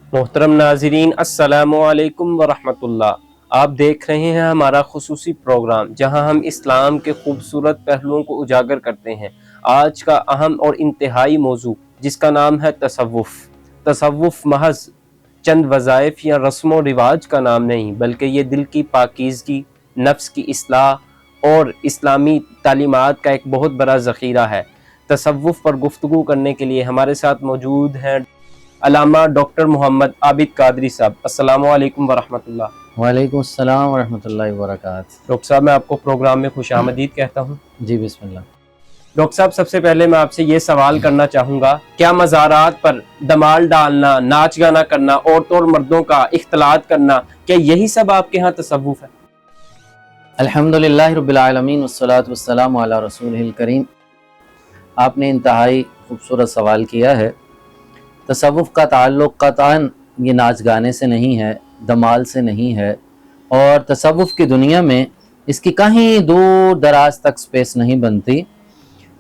मोहतरम नाजरीन, अस्सलामु अलैकुम वरहमतुल्लाह। आप देख रहे हैं हमारा खुसूसी प्रोग्राम जहां हम इस्लाम के खूबसूरत पहलुओं को उजागर करते हैं। आज का अहम और इंतहाई मौजू जिसका नाम है तसव्वुफ। तसव्वुफ महज चंद वज़ाइफ या रस्म व रिवाज का नाम नहीं, बल्कि ये दिल की पाकीज़गी, नफ्स की इस्लाह और इस्लामी तालीमात का एक बहुत बड़ा ज़ख़ीरा है। तसव्वुफ पर गुफ्तगू करने के लिए हमारे साथ मौजूद हैं अल्लामा डॉक्टर मोहम्मद आबिद कादरी साहब। अस्सलामु अलैकुम वरहमतुल्लाह। वालेकुम अस्सलाम वरहमतुल्लाहि वबरकातुहू। डॉक्टर साहब, मैं आपको प्रोग्राम में खुशामदीद कहता हूँ। जी बिस्मिल्लाह। डॉक्टर साहब, सबसे पहले मैं आपसे ये सवाल करना चाहूँगा, क्या मज़ारात पर दमाल डालना, नाच गाना करना, औरतों और मर्दों का इख्तलात करना, क्या यही सब आपके यहाँ तसव्वुफ है? अल्हम्दुलिल्लाहि रब्बिल आलमीन वस्सलातु वस्सलामु अला रसूलिहिल करीम। आपने इंतहाई खूबसूरत सवाल किया है। तसव्वुफ का ताल्लुक़ क़तअन ये नाच गाने से नहीं है, दमाल से नहीं है, और तसव्वुफ की दुनिया में इसकी कहीं दूर दराज तक स्पेस नहीं बनती।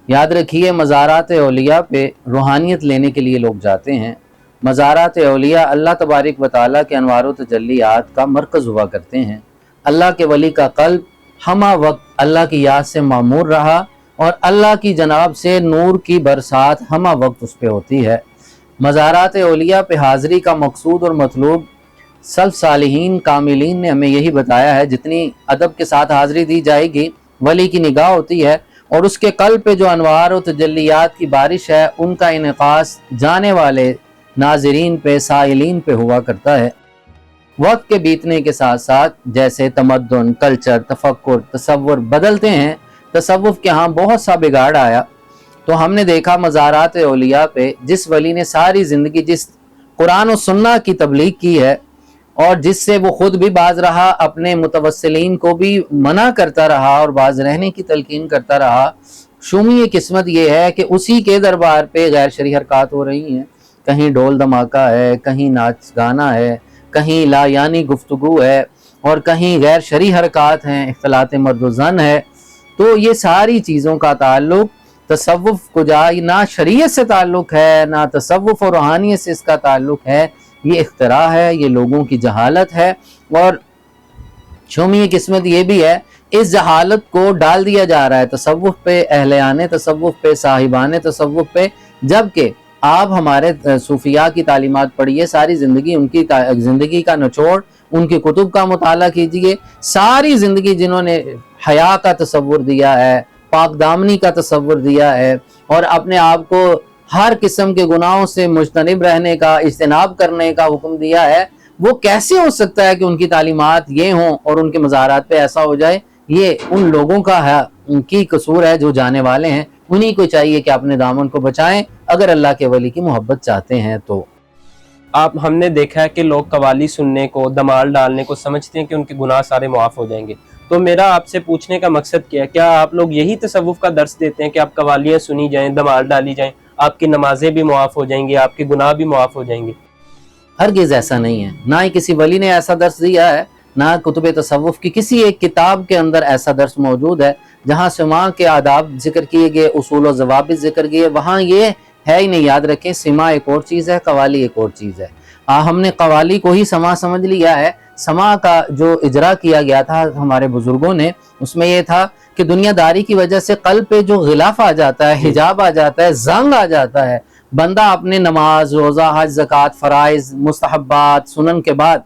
याद रखिए, मज़ारात औलिया पे रूहानियत लेने के लिए लोग जाते हैं। मज़ारात औलिया अल्लाह तबारक व तआला के अनवार व तजल्लियात का मरकज़ हुआ करते हैं। अल्लाह के वली का क़ल्ब हमा वक्त अल्लाह की याद से मामूर रहा और अल्लाह की जनाब से नूर की बरसात हमा वक्त उस पर होती है। मज़ारात औलिया पे हाज़री का मकसूद और मतलूब सल्फ़ सालिहीन कामिलीन ने हमें यही बताया है। जितनी अदब के साथ हाज़री दी जाएगी, वली की निगाह होती है और उसके क़ल्ब पे जो अनवार और तजल्लियात की बारिश है, उनका इन्क़ास जाने वाले नाज़रीन पे, साइलीन पे हुआ करता है। वक्त के बीतने के साथ साथ जैसे तमद्दुन, कल्चर, तफक्कुर, तसव्वुर बदलते हैं, तसव्वुफ़ के यहाँ बहुत सा बिगाड़ आया। तो हमने देखा मज़ारात औलिया पे जिस वली ने सारी ज़िंदगी जिस कुरान और सुन्ना की तबलीग की है और जिससे वो ख़ुद भी बाज रहा, अपने मुतवस्सिलीन को भी मना करता रहा और बाज रहने की तलकीन करता रहा, शुमी किस्मत ये है कि उसी के दरबार पे गैर शरई हरकत हो रही हैं। कहीं ढोल धमाका है, कहीं नाच गाना है, कहीं लायानी गुफ्तगू है और कहीं गैर शरई हरकत हैं, इख्तिलात मर्द व ज़न है। तो ये सारी चीज़ों का ताल्लुक़ तसव्वुफ़ को ना शरीयत से ताल्लुक़ है, ना तसव्वुफ़ और रूहानियत से इसका ताल्लुक़ है। ये इख्तिरा है, ये लोगों की जहालत है और शोमी किस्मत ये भी है, इस जहालत को डाल दिया जा रहा है तसव्वुफ़ पे, अहले तसव्वुफ़ पे, साहिबान तसव्वुफ़ पे। जबकि आप हमारे सूफिया की तालीमात पढ़िए, सारी ज़िंदगी उनकी ज़िंदगी का निचोड़ उनकी कुतुब का मुताला कीजिए। सारी ज़िंदगी जिन्होंने हया का तसव्वुर दिया है, पाक दामनी का तसव्वुर दिया है और अपने आप को हर किस्म के गुनाहों से मुजतनिब रहने का, इज्तनाब करने का हुक्म दिया है, वो कैसे हो सकता है कि उनकी तालीमात ये हों और उनके मज़ारात पे ऐसा हो जाए? ये उन लोगों का है, उनकी कसूर है जो जाने वाले हैं। उन्हीं को चाहिए कि अपने दामन को बचाएं अगर अल्लाह के वली की मोहब्बत चाहते हैं तो। हमने देखा है कि लोग कवाली सुनने को, दमाल डालने को समझते हैं कि उनके गुनाह सारे मुआफ़ हो जाएंगे। तो मेरा आपसे पूछने का मकसद क्या है, क्या आप लोग यही तसव्वुफ़ का दर्स देते हैं कि आप कवालियाँ सुनी जाएं, दमाल डाली जाएं, आपकी नमाजें भी मुआफ़ हो जाएंगी, आपके गुनाह भी मुआफ़ हो जाएंगे? हरगिज़ ऐसा नहीं है, ना ही किसी वली ने ऐसा दर्स दिया है, ना कुतुब तसव्वुफ़ की किसी एक किताब के अंदर ऐसा दर्स मौजूद है जहाँ सिमा के आदाब जिक्र किए गए, उसूल और ज़वाबित जिक्र किए। वहाँ ये है ही नहीं। याद रखें, सिमा एक और चीज़ है, कवाली एक और चीज़ है। हमने कवाली को ही समा समझ लिया है। समा का जो इजरा किया गया था हमारे बुजुर्गों ने, उसमें यह था कि दुनियादारी की वजह से कल्ब पे जो गिलाफ आ जाता है, हिजाब आ जाता है, जंग आ जाता है, बंदा अपने नमाज, रोज़ा, हज, ज़कात, फ़राइज़, मुस्तहब्बात, सुनन के बाद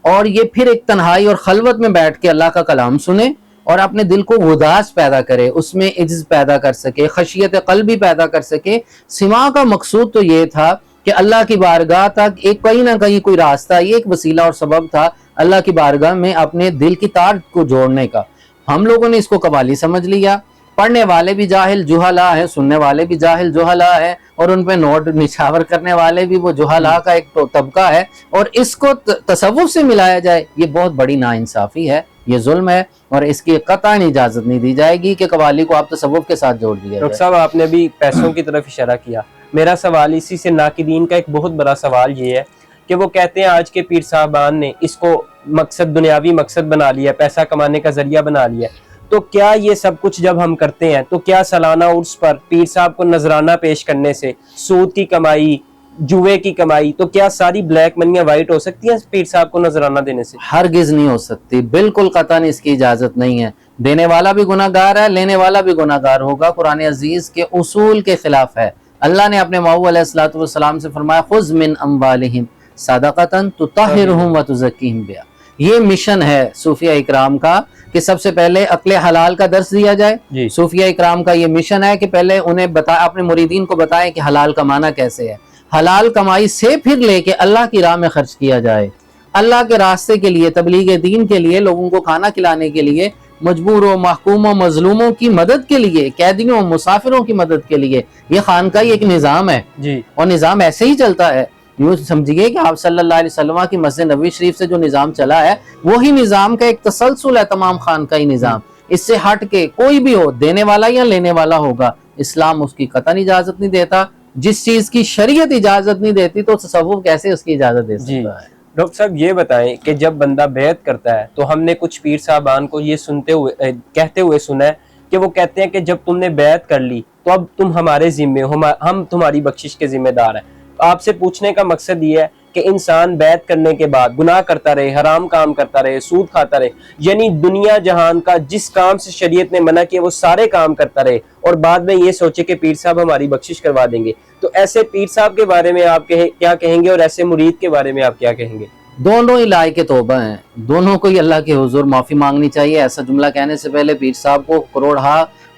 और ये फिर एक तन्हाई और खलवत में बैठ के अल्लाह का कलाम सुने और अपने दिल को गुदास पैदा करे, उसमें इज्ज़ पैदा कर सके, खशियत क़ल्बी पैदा कर सके। सिमा का मकसूद तो ये था कि अल्लाह की बारगाह तक एक कहीं ना कहीं कोई रास्ता, ये एक वसीला और सबब था अल्लाह की बारगाह में अपने दिल की तार को जोड़ने का। हम लोगों ने इसको कवाली समझ लिया। पढ़ने वाले भी जाहिल जुहला है, सुनने वाले भी जाहिल जुहला है और उन पे नोट निछावर करने वाले भी वो जुहला का एक तबका है। और इसको तसव्वुफ़ से मिलाया जाए, ये बहुत बड़ी नाइंसाफ़ी है, ये जुल्म है और इसकी कतई इजाज़त नहीं दी जाएगी कि कवाली को आप तसव्वुफ़ के साथ जोड़ दिया जाए। डॉक्टर साहब, आपने भी पैसों की तरफ इशारा किया। मेरा सवाल इसी से नाकिदीन का एक बहुत बड़ा सवाल ये है कि वो कहते हैं आज के पीर साहबान ने इसको मकसद, दुनियावी मकसद बना लिया, पैसा कमाने का जरिया बना लिया। तो क्या ये सब कुछ जब हम करते हैं तो क्या सालाना उर्स पर पीर साहब को नजराना पेश करने से सूद की कमाई, जुए की कमाई, तो क्या सारी ब्लैक मनियां वाइट हो सकती हैं पीर साहब को नजराना देने से? हरगिज नहीं हो सकती, बिल्कुल कतन इसकी इजाजत नहीं है। देने वाला भी गुनाहगार है, लेने वाला भी गुनाहगार होगा, कुरान अजीज के उसूल के खिलाफ है। अल्लाह ने अपने महबूब अलैहिस्सलातु वस्सलाम से फरमाया, खुज़ मिन अम्वालिहिम सदक़तन तुतहिरुहुम व तुज़क्कीहिम बिहा। ये मिशन है सूफिया इकराम का कि सबसे पहले अक्ल हलाल का दर्स दिया जाए। सूफिया इकराम का ये मिशन है कि पहले उन्हें अपने मुरीदीन को बताएं कि हलाल कमाना कैसे है, हलाल कमाई से फिर लेके अल्लाह की राह में खर्च किया जाए, अल्लाह के रास्ते के लिए, तबलीग दीन के लिए, लोगों को खाना खिलाने के लिए, मजबूरों, महकूमों, मजलूमों की मदद के लिए, कैदियों, मुसाफिरों की मदद के लिए। ये खानकाही एक निज़ाम है जी। और निज़ाम ऐसे ही चलता है। यूँ समझिए कि आप सल्लल्लाहु अलैहि वसल्लम की मस्जिद नबवी शरीफ से जो निज़ाम चला है वही निज़ाम का एक तसलसल है, तमाम खानकाही निज़ाम। इससे हट के कोई भी हो, देने वाला या लेने वाला होगा, इस्लाम उसकी कतई इजाज़त नहीं देता। जिस चीज़ की शरीयत इजाज़त नहीं देती तो तसव्वुफ कैसे उसकी इजाज़त दे सकता है? डॉक्टर साहब ये बताएं कि जब बंदा बैत करता है तो हमने कुछ पीर साहबान को ये कहते हुए सुना है कि वो कहते हैं कि जब तुमने बैत कर ली तो अब तुम हमारे जिम्मे हो, हम तुम्हारी बख्शिश के जिम्मेदार हैं। आपसे पूछने का मकसद ये है कि इंसान बैत करने के बाद गुनाह करता रहे, हराम काम करता रहे, सूद खाता रहे, यानी दुनिया जहान का जिस काम से शरीयत ने मना किया वो सारे काम करता रहे और बाद में ये सोचे कि पीर साहब हमारी बख्शिश करवा देंगे, तो ऐसे पीर साहब के बारे में आप क्या कहेंगे और ऐसे मुरीद के बारे में आप क्या कहेंगे? दोनों ही लायक तौबा हैं, दोनों को ही अल्लाह के हुजूर माफ़ी मांगनी चाहिए। ऐसा जुमला कहने से पहले पीर साहब को करोड़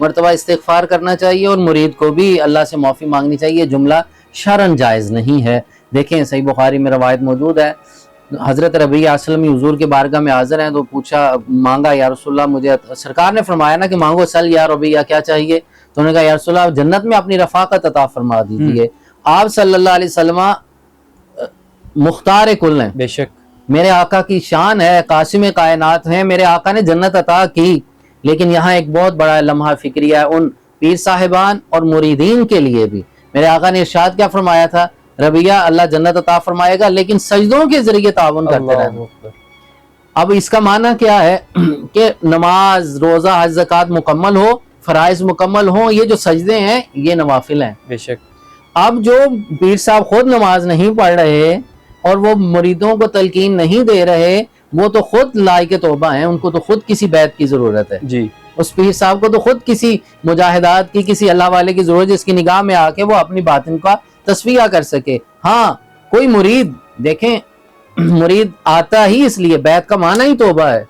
मरतबा इस्तिग़फ़ार करना चाहिए और मुरीद को भी अल्लाह से माफ़ी मांगनी चाहिए। जुमला शरन जायज़ नहीं है। देखें, सही बुखारी में रवायत मौजूद है, हज़रत रबिया असलमी हुजूर के बारगाह में हाज़िर हैं तो पूछा, मांगा, या रसूलल्लाह मुझे, सरकार ने फरमाया ना कि मांगो, सल या रबिया क्या चाहिए? तो उन्होंने कहा, या रसूलल्लाह जन्नत में अपनी रफ़ाक़त अता फरमा दीजिए। आप सल्लल्लाहु अलैहि वसल्लम मुख्तार कुल हैं, बेशक मेरे आका की शान है, कासिम कायनात हैं, मेरे आका ने जन्नत अता की। लेकिन यहाँ एक बहुत बड़ा लम्हा फिक्रिया है उन पीर साहिबान और मुरीदीन के लिए भी। मेरे आका ने इरशाद क्या फरमाया था, रबिया अल्लाह जन्नत अता फरमाएगा लेकिन सजदों के जरिए ताउन करते रहना। अब इसका माना क्या है कि नमाज, रोजा, हज, ज़कात मुकम्मल हो, फराइज मुकम्मल हो, ये जो सजदे हैं ये नवाफिल हैं। बेशक अब जो पीर साहब खुद नमाज नहीं पढ़ रहे और वो मुरीदों को तलकीन नहीं दे रहे, वो तो खुद लायक तौबा हैं, उनको तो खुद किसी बैत की जरूरत है जी। उस पीर साहब को तो खुद किसी मुजाहिदात की, किसी अल्लाह वाले की जरूरत, जिसकी निगाह में आके वो अपनी बातिन का तस्वीया कर सके। हाँ, कोई मुरीद देखें, मुरीद आता ही इसलिए, बैत का माना ही तौबा है,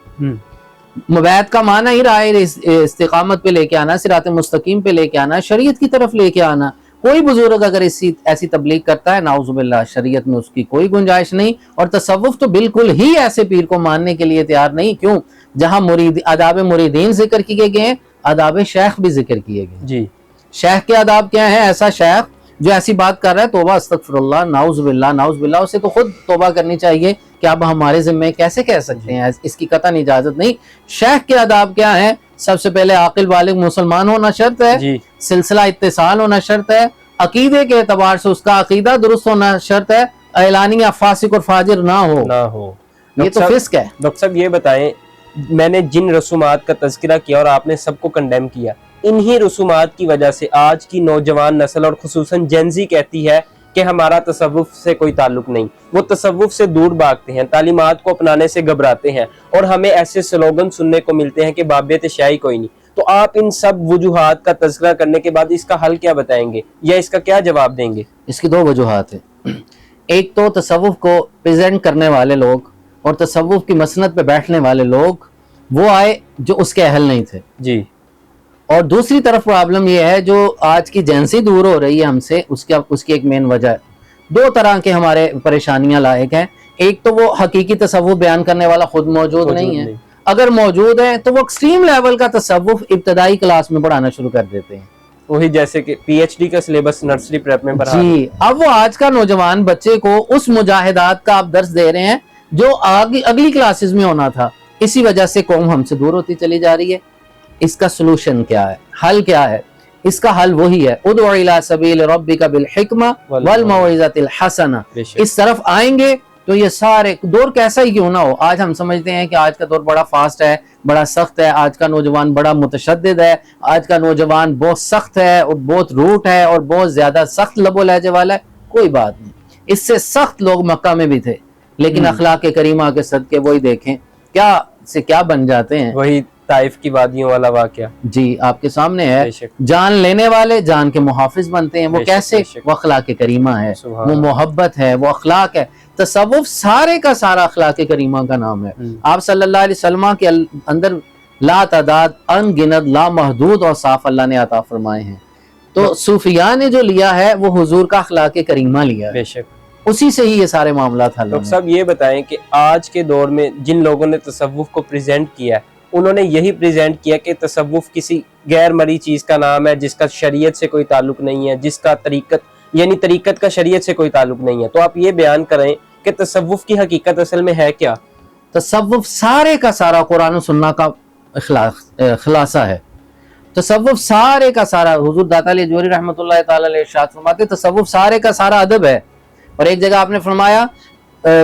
बैत का माना ही राह इस्तिकामत पे लेके आना, सिरात मुस्तकीम पे लेके आना, शरीयत की तरफ लेके आना। कोई बुजुर्ग अगर ऐसी तबलीग करता है, नाउजुबिल्लाह, शरीयत में उसकी कोई गुंजाइश नहीं। और तसव्वुफ तो बिल्कुल ही ऐसे पीर को मानने के लिए तैयार नहीं। क्यों? जहां आदाब मुरीदीन जिक्र किए गए, आदाब शेख भी जिक्र किए गए जी। शेख के आदाब क्या है? ऐसा शेख जो ऐसी बात कर रहा है, तौबा अस्तगफिरुल्लाह, नाउजुबिल्लाह, नाउजुबिल्लाह, उसे तो खुद तौबा करनी चाहिए कि अब हमारे जिम्मे कैसे कह सकते हैं, इसकी कतई इजाजत नहीं। शेख के आदाब क्या है? सबसे पहले आकिल बालिग मुसलमान होना शर्त है, सिलसिला इत्तिसाल होना शर्त है, अकीदे के एतबार से उसका अकीदा दुरुस्त होना शर्त है, ऐलानिया फासिक और फाजिर ना हो। ये तो फिस्क है। डॉक्टर साहब ये बताएं, मैंने जिन रसूमात का तज़किरा किया और आपने सबको कंडेम किया, इन्हीं रसूमात की वजह से आज की नौजवान नस्ल और खुसूसन जेनजी कहती है कि हमारा तसव्वुफ से कोई ताल्लुक नहीं, वो तसव्वुफ से दूर भागते हैं, तालीमात को अपनाने से घबराते हैं और हमें ऐसे स्लोगन सुनने को मिलते हैं कि बाबियत शाही कोई नहीं। तो आप इन सब वजूहात का तज़किरा करने के बाद इसका हल क्या बताएंगे या इसका क्या जवाब देंगे? इसकी दो वजूहात है। एक तो तसव्वुफ को प्रेजेंट करने वाले लोग और तसव्वुफ की मसनद पे बैठने वाले लोग वो आए जो उसके अहल नहीं थे जी। और दूसरी तरफ प्रॉब्लम ये है जो आज की जेंसी दूर हो रही है हमसे, उसकी एक मेन वजह है। दो तरह के हमारे परेशानियां लायक हैं। एक तो वो हकीकी तसव्वुफ बयान करने वाला खुद मौजूद नहीं है, अगर मौजूद है तो वो एक्सट्रीम लेवल का तसव्वुफ इब्तदाई क्लास में पढ़ाना शुरू कर देते हैं, वही जैसे कि पीएचडी का सिलेबस नर्सरी प्रेप में पढ़ा जी। अब वो आज का नौजवान बच्चे को उस मुजाहिदात का आप दर्स दे रहे हैं जो अगली क्लासेस में होना था। इसी वजह से कौम हमसे दूर होती चली जा रही है। इसका सोल्यूशन क्या है, हल क्या है? इसका हल वही है, उदउ इला सबील रब्बिका बिल हिकमा वल मौइज़तिल हसना। इस तरफ आएंगे तो ये सारे दौर कैसा ही क्यों ना हो, आज हम समझते हैं कि आज का दौर बड़ा फास्ट है, बड़ा सख्त है, आज का नौजवान बड़ा मुतशद्दिद है, आज का नौजवान बहुत सख्त है और बहुत रूट है और बहुत ज्यादा सख्त लबो लहजे वाला है। कोई बात नहीं, اس سے سخت لوگ مکہ میں بھی تھے، لیکن اخلاق کریمہ کے صدقے وہی دیکھیں کیا سے کیا بن جاتے ہیں. وہی طائف کی وادیوں والا واقعہ جی آپ کے سامنے ہے. بے شک. جان لینے والے جان کے محافظ بنتے ہیں. وہ بے شک، کیسے؟ بے شک. وہ اخلاق کریمہ ہے، سبحان وہ اللہ. محبت ہے، وہ اخلاق ہے. تصوف سارے کا سارا اخلاق کریمہ کا نام ہے. آپ صلی اللہ علیہ وسلم کے اندر لا تعداد ان گنت لا محدود اور صاف اللہ نے عطا فرمائے ہیں. تو صوفیاء نے جو لیا ہے وہ حضور کا اخلاق کریمہ لیا ہے، بے شک. اسی سے ہی یہ سارے معاملات حل ڈاکٹر ہیں. صاحب یہ بتائیں کہ آج کے دور میں جن لوگوں نے تصوف کو پریزنٹ کیا ہے انہوں نے یہی پریزنٹ کیا کہ تصوف کسی غیر مرئی چیز کا نام ہے جس کا شریعت سے کوئی تعلق نہیں ہے، جس کا طریقت کا شریعت سے کوئی تعلق نہیں ہے. تو آپ یہ بیان کریں کہ تصوف کی حقیقت اصل میں ہے کیا؟ تصوف سارے کا سارا قرآن و سنہ کا خلاصہ ہے. تصوف سارے کا سارا حضور داتا علی جوہری رحمۃ اللہ تعالی علیہ ارشاد فرماتے تصوف سارے کا سارا ادب ہے. اور ایک جگہ آپ نے فرمایا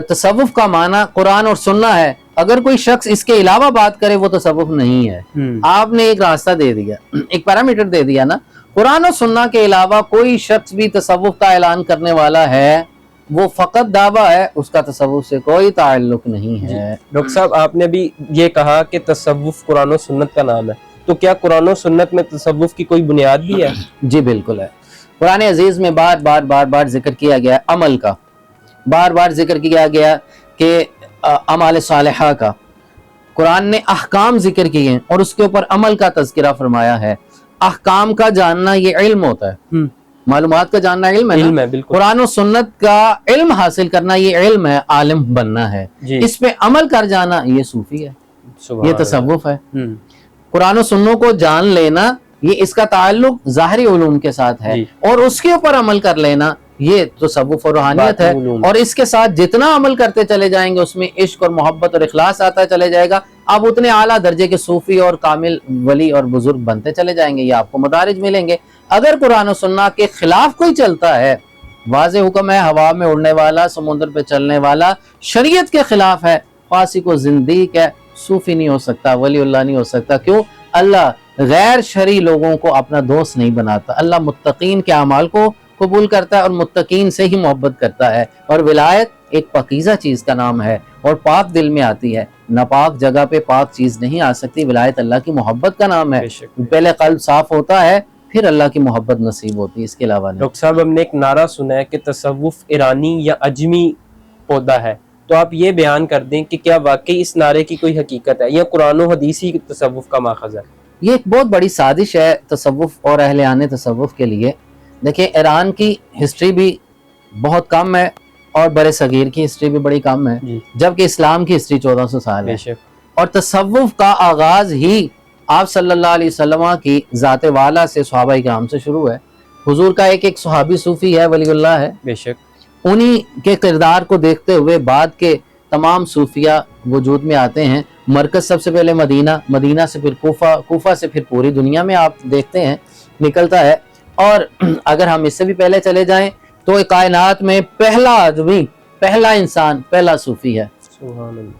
تصوف کا معنی قرآن اور سنہ ہے، اگر کوئی شخص اس کے علاوہ بات کرے وہ تصوف نہیں ہے. آپ نے ایک راستہ دے دیا، ایک پیرامیٹر دے دیا نا. قرآن و سنہ کے علاوہ کوئی شخص بھی تصوف کا اعلان کرنے والا ہے وہ فقط دعویٰ ہے، اس کا تصوف سے کوئی تعلق نہیں ہے. ڈاکٹر صاحب آپ نے بھی یہ کہا کہ تصوف قرآن و سنت کا نام ہے، تو کیا قرآن و سنت میں تصوف کی کوئی بنیاد بھی ہے؟ جی بالکل ہے. قرآن عزیز میں بار بار ذکر کیا گیا عمل کا، بار بار ذکر کیا گیا کہ اعمال صالحہ کا. قرآن نے احکام ذکر کیے ہیں اور اس کے اوپر عمل کا تذکرہ فرمایا ہے. احکام کا جاننا یہ علم ہوتا ہے، معلومات کا جاننا علم ہے نا. بالکل. قرآن و سنت کا علم حاصل کرنا یہ علم ہے، عالم بننا ہے. اس پہ عمل کر جانا یہ صوفی ہے، یہ تصوف ہے. قرآن و سنوں کو جان لینا یہ اس کا تعلق ظاہری علوم کے ساتھ ہے، اور اس کے اوپر عمل کر لینا یہ تصوف اور روحانیت ہے. اور اس کے ساتھ جتنا عمل کرتے چلے جائیں گے اس میں عشق اور محبت اور اخلاص آتا چلے جائے گا. آپ اتنے اعلیٰ درجے کے صوفی اور کامل ولی اور بزرگ بنتے چلے جائیں گے. یہ آپ کو مدارج ملیں گے. اگر قرآن و سنہ کے خلاف کوئی چلتا ہے، واضح حکم ہے، ہوا میں اڑنے والا، سمندر پہ چلنے والا، شریعت کے خلاف ہے، فاسق و زندیق ہے، صوفی نہیں ہو سکتا، ولی اللہ نہیں ہو سکتا. کیوں؟ اللہ غیر شرعی لوگوں کو اپنا دوست نہیں بناتا. اللہ متقین کے اعمال کو قبول کرتا ہے اور متقین سے ہی محبت کرتا ہے. اور ولایت ایک پاکیزہ چیز کا نام ہے اور پاک دل میں آتی ہے. ناپاک جگہ پہ پاک چیز نہیں آ سکتی. ولایت اللہ کی محبت کا نام ہے. پہلے قلب صاف ہوتا ہے پھر اللہ کی محبت نصیب ہوتی ہے، اس کے علاوہ نہیں. ڈاکٹر صاحب ہم نے ایک نعرہ سنا ہے کہ تصوف ایرانی یا اجمی پودا ہے، تو آپ یہ بیان کر دیں کہ کیا واقعی اس نعرے کی کوئی حقیقت ہے یا قرآن و حدیث ہی تصوف کا ماخذ ہے؟ یہ ایک بہت بڑی سازش ہے تصوف اور اہلیان تصوف کے لیے. دیکھیں ایران کی ہسٹری بھی بہت کم ہے اور بر صغیر کی ہسٹری بھی بڑی کم ہے، جبکہ اسلام کی ہسٹری 1400 سال ہے. اور تصوف کا آغاز ہی آپ صلی اللہ علیہ وسلم کی ذات والا سے، صحابہ کرام سے شروع ہے. حضور کا ایک صحابی صوفی ہے، ولی اللہ ہے. بے شک. انہی کے کردار کو دیکھتے ہوئے بعد کے تمام صوفیہ وجود میں آتے ہیں. مرکز سب سے پہلے مدینہ، مدینہ سے پھر کوفہ، کوفہ سے پھر پوری دنیا میں آپ دیکھتے ہیں نکلتا ہے. اور اگر ہم اس سے بھی پہلے چلے جائیں تو کائنات میں پہلا آدمی، پہلا انسان، پہلا صوفی ہے. سبحان اللہ.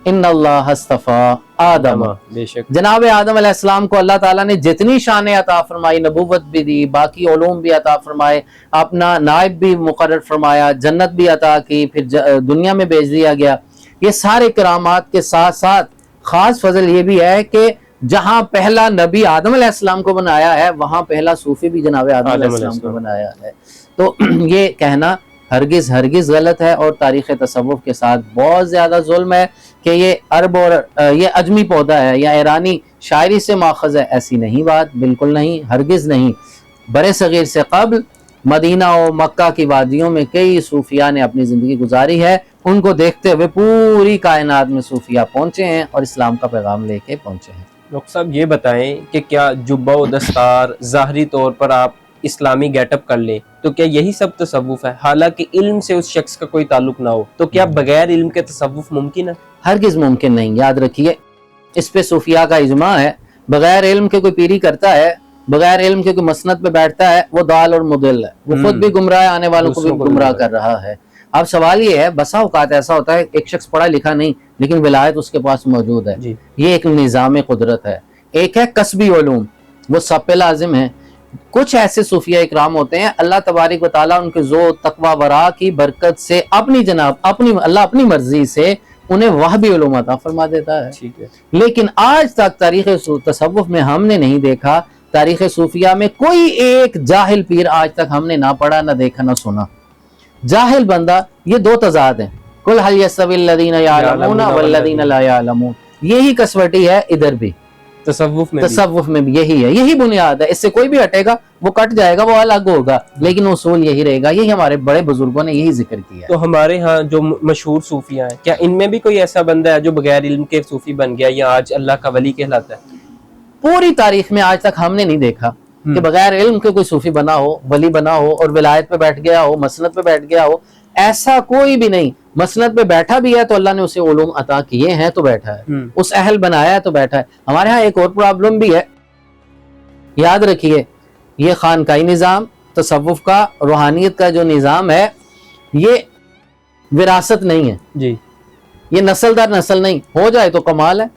ان اللہ اصطفیٰ آدم. بے شک. جناب آدم علیہ السلام کو اللہ تعالیٰ نے جتنی شان عطا فرمائی، نبوت بھی دی، باقی علوم بھی عطا فرمائے، اپنا نائب بھی مقرر فرمایا، جنت بھی عطا کی، پھر دنیا میں بھیج دیا گیا. یہ سارے کرامات کے ساتھ ساتھ خاص فضل یہ بھی ہے کہ جہاں پہلا نبی آدم علیہ السلام کو بنایا ہے وہاں پہلا صوفی بھی جناب آدم علیہ السلام کو بنایا ہے. تو یہ کہنا ہرگز غلط ہے اور تاریخ تصوف کے ساتھ بہت زیادہ ظلم ہے کہ یہ عرب اور یہ اجمی پودا ہے یا ایرانی شاعری سے ماخذ ہے. ایسی نہیں بات، بالکل نہیں، ہرگز نہیں. بر صغیر سے قبل مدینہ و مکہ کی وادیوں میں کئی صوفیاء نے اپنی زندگی گزاری ہے. ان کو دیکھتے ہوئے پوری کائنات میں صوفیاء پہنچے ہیں اور اسلام کا پیغام لے کے پہنچے ہیں. ڈاکٹر صاحب یہ بتائیں کہ کیا جبہ و دستار ظاہری طور پر آپ اسلامی گیٹ اپ کر لیں تو کیا یہی سب تصوف ہے، حالانکہ علم سے اس شخص کا کوئی تعلق نہ ہو؟ تو کیا بغیر علم کے تصوف ممکن ہے؟ ہرگز ممکن نہیں. یاد رکھیے اس پہ صوفیاء کا اجماع ہے. بغیر علم کے کوئی پیری کرتا ہے، بغیر علم کے کوئی مسند پہ بیٹھتا ہے، وہ ضال اور مضل ہے. وہ خود بھی گمراہ، آنے والوں کو بھی گمراہ کر رہا ہے. اب سوال یہ ہے، بسا اوقات ایسا ہوتا ہے ایک شخص پڑھا لکھا نہیں لیکن ولایت اس کے پاس موجود ہے. یہ ایک نظام قدرت ہے. ایک ہے کسبی علوم، وہ سب پہ لازم ہے. कुछ ऐसे सूफिया इकराम होते हैं, अल्लाह तबारक व तआला उनके ज़ो तकवा वरा की बरकत से अल्लाह अपनी मर्जी से उन्हें वह भी उलूम अता फरमा देता है। ठीक है। लेकिन आज तक तारीख़ तसव्वुफ़ में हमने नहीं देखा, तारीख़ सूफिया में कोई एक जाहिल पीर आज तक हमने ना पढ़ा, ना देखा, ना सुना। जाहिल बंदा, ये दो तजाद हैं, कुल हल यस्तविल लज़ीना यअलमून वल्लज़ीना ला यअलमून, यही कसवटी है इधर भी, तसव्वुफ़ में भी यही है, यही बुनियाद है। इससे कोई भी हटेगा वो कट जाएगा, वो अलग होगा, लेकिन उसूल यही रहेगा। यही हमारे बड़े बुजुर्गों ने यही जिक्र किया। तो हमारे यहाँ जो मशहूर सूफिया हैं, क्या इनमें भी कोई ऐसा बंदा है जो बगैर इल्म के सूफी बन गया या आज अल्लाह का वली कहलाता है? पूरी तारीख में आज तक हमने नहीं देखा कि बगैर इल्म के कोई सूफी बना हो, वली बना हो और विलायत पे बैठ गया हो, मसनद पे बैठ गया हो। ऐसा कोई भी नहीं। मसनद पे बैठा भी है तो अल्लाह ने उसे उलूम अता किए हैं तो बैठा है, उस अहल बनाया है तो बैठा है। हमारे यहाँ एक और प्रॉब्लम भी है, याद रखिए, ये खानकाई निज़ाम, तसव्वुफ का, रूहानियत का जो निज़ाम है, ये विरासत नहीं है जी, ये नस्ल दर नस्ल नहीं। हो जाए तो कमाल है।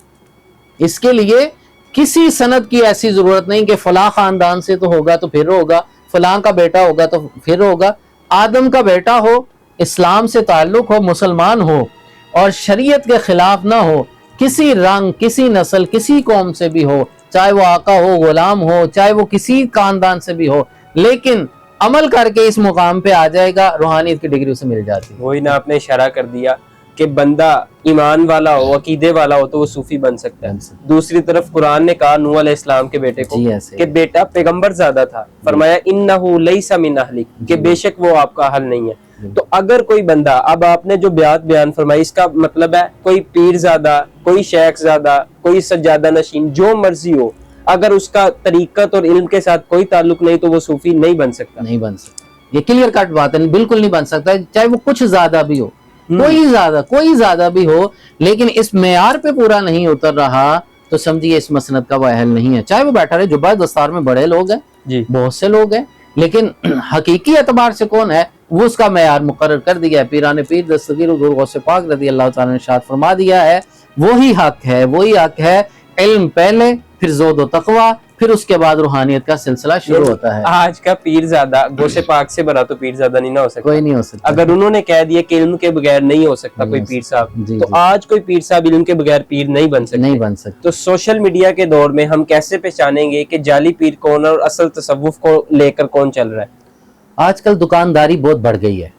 इसके लिए किसी सनद की ऐसी जरूरत नहीं कि फलां खानदान से तो होगा तो फिर होगा, फलां का बेटा होगा तो फिर होगा। आदम का बेटा हो, इस्लाम से ताल्लुक हो, मुसलमान हो और शरीयत के खिलाफ ना हो, किसी रंग, किसी नस्ल, किसी कौम से भी हो, चाहे वो आका हो, गुलाम हो, चाहे वो किसी खानदान से भी हो, लेकिन अमल करके इस मुकाम पे आ जाएगा, रूहानियत की डिग्री उसे मिल जाती है। वही ना आपने इशारा कर दिया कि बंदा ईमान वाला हो, अकीदे वाला हो तो वो सूफी बन सकता है। दूसरी तरफ कुरान ने कहा नूह अलैहिस्सलाम के बेटे को कि बेटा पैगंबर ज़्यादा था, फरमाया इन्नहु लैसा मिन अहलिक, कि बेशक वो आपका अहल नहीं है। तो अगर कोई बंदा, अब आपने जो बयान फरमाई, इसका मतलब है कोई पीर ज़्यादा, कोई शेख ज़्यादा, कोई सज्जादा नशीन, जो मर्जी हो, अगर उसका तरीकत और इल्म के साथ कोई ताल्लुक नहीं तो वो सूफी नहीं बन सकता। नहीं बन सकता, ये क्लियर कट बात है, बिल्कुल नहीं बन सकता, चाहे वो कुछ ज्यादा भी हो, कोई ज्यादा भी हो, लेकिन इस मेयार पे पूरा नहीं उतर रहा तो समझिए इस मसनद का वो अहल नहीं है। चाहे वो बैठा रहे, जुब्बा दस्तार में बड़े लोग हैं जी, बहुत से लोग हैं, लेकिन हकीकी एतबार से कौन है, वो उसका मेयार मुकर्रर कर दिया है। पीराने पीर दस्तगीर हुज़ूर गौसे पाक रज़ी अल्लाह तआला ने इरशाद फरमा दिया है, वही हक है, वही हक है। इल्म पहले, फिर ज़ोद व तक़वा, फिर उसके बाद रूहानियत का सिलसिला शुरू होता है। आज का पीर ज़्यादा गोशे पाक से बना तो पीर ज़्यादा नहीं ना हो सकता, कोई नहीं हो सकता। अगर उन्होंने कह दिया कि इल्म के बगैर नहीं हो सकता कोई पीर साहब, तो आज कोई पीर साहब इल्म के बगैर पीर नहीं बन सकते। तो सोशल मीडिया के दौर में हम कैसे पहचानेंगे कि जाली पीर कौन और असल तसव्वुफ को लेकर कौन चल रहा है? आजकल दुकानदारी बहुत बढ़ गई है,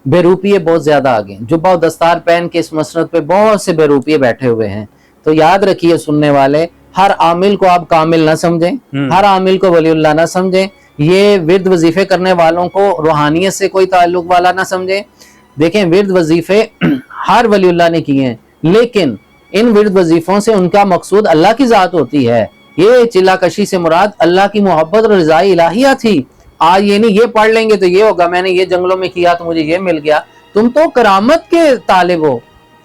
बेरूपिये बहुत ज्यादा आ गए। जुब्बा और दस्तार पहन के इस मसनद पे बहुत से बेरूपिये बैठे हुए हैं। तो याद रखिए सुनने वाले, हर आमिल को आप कामिल ना समझें, हर आमिल को वलीउल्लाह ना समझें, ये विर्द वजीफे करने वालों को रूहानियत से कोई ताल्लुक वाला ना समझें। देखें, विर्द वजीफे हर वलीउल्लाह ने किए हैं, लेकिन इन विर्द वजीफों से उनका मकसूद अल्लाह की जात होती है। ये चिल्लाकशी से मुराद अल्लाह की मोहब्बत और रज़ाई इलाहिया थी। आज ये नहीं ये पढ़ लेंगे तो ये होगा, मैंने ये जंगलों में किया तो मुझे ये मिल गया। तुम तो करामत के तालिब हो,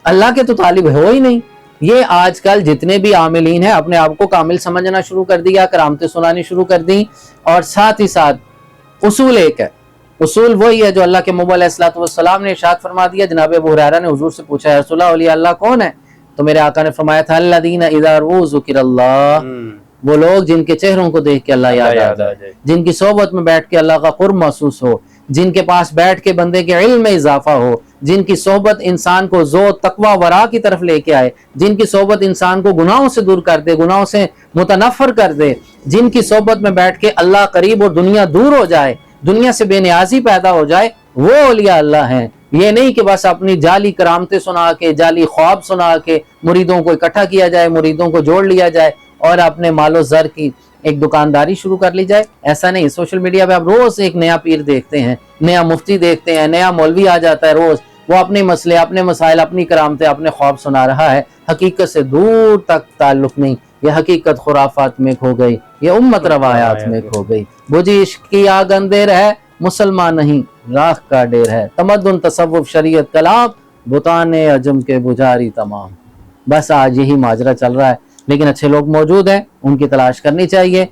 अल्लाह के तो तालिब हो ही नहीं। ये आजकल जितने भी आमिलीन हैं अपने आप को कामिल समझना शुरू कर दिया, करामतें सुनानी शुरू कर दी। और साथ ही साथ उसूल एक है, उसूल वही है जो अल्लाह के नबी अलैहिस्सलातु वस्सलाम ने इरशाद फरमा दिया। जनाब अबू हुरैरा ने हुजूर से पूछा, या रसूलल्लाह औलिया अल्लाह कौन है? तो मेरे आका ने फरमाया था, अल्लज़ीना इज़ा ज़ुकिरल्लाह, वो लोग जिनके चेहरों को देख के अल्लाह याद आ जाए, जिनकी सोबत में बैठ के अल्लाह का कुर्ब महसूस हो, जिनके पास बैठ के बंदे के इल्म में इजाफा हो, जिनकी सोबत इंसान को ज़ोद तक़वा वरा की तरफ लेके आए, जिनकी सोबत इंसान को गुनाहों से दूर कर दे, गुनाहों से मुतनफ़र कर दे, जिनकी सोबत में बैठ के अल्लाह करीब और दुनिया दूर हो जाए, दुनिया से बेनियाजी पैदा हो जाए, वो औलिया अल्लाह हैं। ये नहीं कि बस अपनी जाली करामतें सुना के, जाली ख्वाब सुना के मुरीदों को इकट्ठा किया जाए, मुरीदों को जोड़ लिया जाए और अपने मालो ज़र की एक दुकानदारी शुरू कर ली जाए। ऐसा नहीं। सोशल मीडिया पे आप रोज एक नया पीर देखते हैं, नया मुफ्ती देखते हैं, नया मौलवी आ जाता है रोज, वो अपने मसले, अपने मसाइल, अपनी करामतें, अपने ख्वाब सुना रहा है, हकीकत से दूर तक ताल्लुक नहीं। ये हकीकत खुराफात में खो गई, ये उम्मत रवायात में खो गई। बुझी इश्क की आग अंधेर है, मुसलमान नहीं राख का डेर है। तमद्दुन तसव्वुफ शरीयत कलाम, बुताने अजम के बुझारी तमाम। बस आज यही माजरा चल रहा है, लेकिन अच्छे लोग मौजूद हैं, उनकी तलाश करनी चाहिए।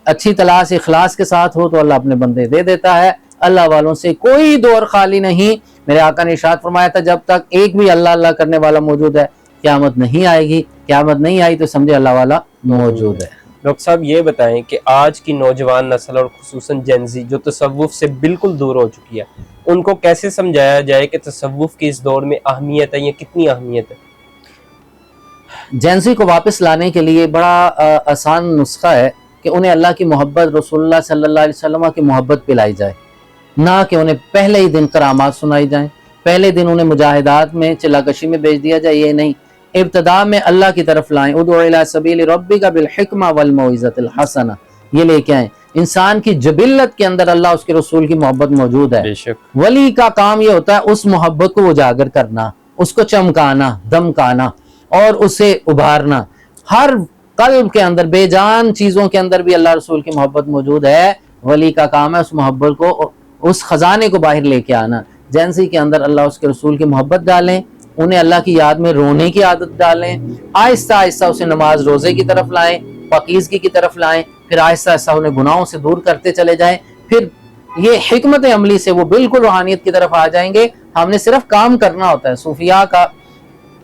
अच्छी तलाश इखलास के साथ हो तो अल्लाह अपने बंदे दे देता है। अल्लाह वालों से कोई दौर खाली नहीं। मेरे आका ने इरशाद फरमाया था, जब तक एक भी अल्लाह अल्लाह करने वाला मौजूद है, क़यामत नहीं आएगी। क़यामत नहीं आई तो समझे अल्लाह वाला मौजूद है। ڈاکٹر صاحب یہ بتائیں کہ آج کی نوجوان نسل اور خصوصاً جینزی جو تصوف سے بالکل دور ہو چکی ہے، ان کو کیسے سمجھایا جائے کہ تصوف کی اس دور میں اہمیت ہے یا کتنی اہمیت ہے؟ جینزی کو واپس لانے کے لیے بڑا آسان نسخہ ہے کہ انہیں اللہ کی محبت، رسول اللہ صلی اللہ علیہ وسلم کی محبت پلائی جائے، نہ کہ انہیں پہلے ہی دن کرامات سنائی جائیں، پہلے دن انہیں مجاہدات میں چلا کشی میں بھیج دیا جائے، یہ نہیں، ابتدا میں اللہ کی طرف لائیں، ادعو الی سبیل ربک بالحکمہ والموعظۃ الحسنہ، یہ لے کے آئیں۔ انسان کی جبلت کے اندر اللہ اس کے رسول کی محبت موجود ہے، بے شک ولی کا کام یہ ہوتا ہے اس محبت کو اجاگر کرنا، اس کو چمکانا، دمکانا اور اسے ابھارنا۔ ہر قلب کے اندر، بے جان چیزوں کے اندر بھی اللہ رسول کی محبت موجود ہے، ولی کا کام ہے اس محبت کو، اس خزانے کو باہر لے کے آنا۔ جینسی کے اندر اللہ اس کے رسول کی محبت ڈالیں، انہیں اللہ کی یاد میں رونے کی عادت ڈالیں، آہستہ آہستہ اسے نماز روزے کی طرف لائیں، پاکیزگی کی طرف لائیں، پھر آہستہ آہستہ انہیں گناہوں سے دور کرتے چلے جائیں، پھر یہ حکمت عملی سے وہ بالکل روحانیت کی طرف آ جائیں گے۔ ہم نے صرف کام کرنا ہوتا ہے۔ صوفیاء کا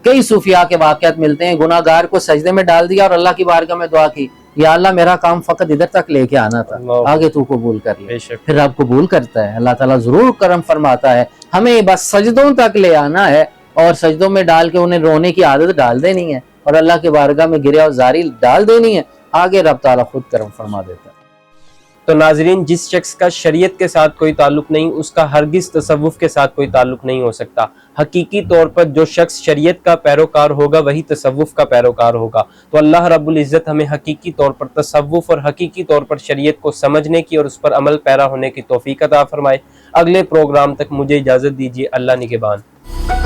کئی صوفیاء کے واقعات ملتے ہیں، گناہ گار کو سجدے میں ڈال دیا اور اللہ کی بارگاہ میں دعا کی، یا اللہ میرا کام فقط ادھر تک لے کے آنا تھا، آگے تو قبول کر لے۔ بے شک پھر رب قبول کرتا ہے، اللہ تعالیٰ ضرور کرم فرماتا ہے۔ ہمیں بس سجدوں تک لے آنا ہے اور سجدوں میں ڈال کے انہیں رونے کی عادت ڈال دینی ہے اور اللہ کی بارگاہ میں گریہ و زاری ڈال دینی ہے، آگے رب تعالیٰ خود کرم فرما دیتا ہے۔ تو ناظرین، جس شخص کا شریعت کے ساتھ کوئی تعلق نہیں، اس کا ہرگز تصوف کے ساتھ کوئی تعلق نہیں ہو سکتا۔ حقیقی طور پر جو شخص شریعت کا پیروکار ہوگا وہی تصوف کا پیروکار ہوگا۔ تو اللہ رب العزت ہمیں حقیقی طور پر تصوف اور حقیقی طور پر شریعت کو سمجھنے کی اور اس پر عمل پیرا ہونے کی توفیق عطا فرمائے۔ اگلے پروگرام تک مجھے اجازت دیجیے، اللہ نگہبان۔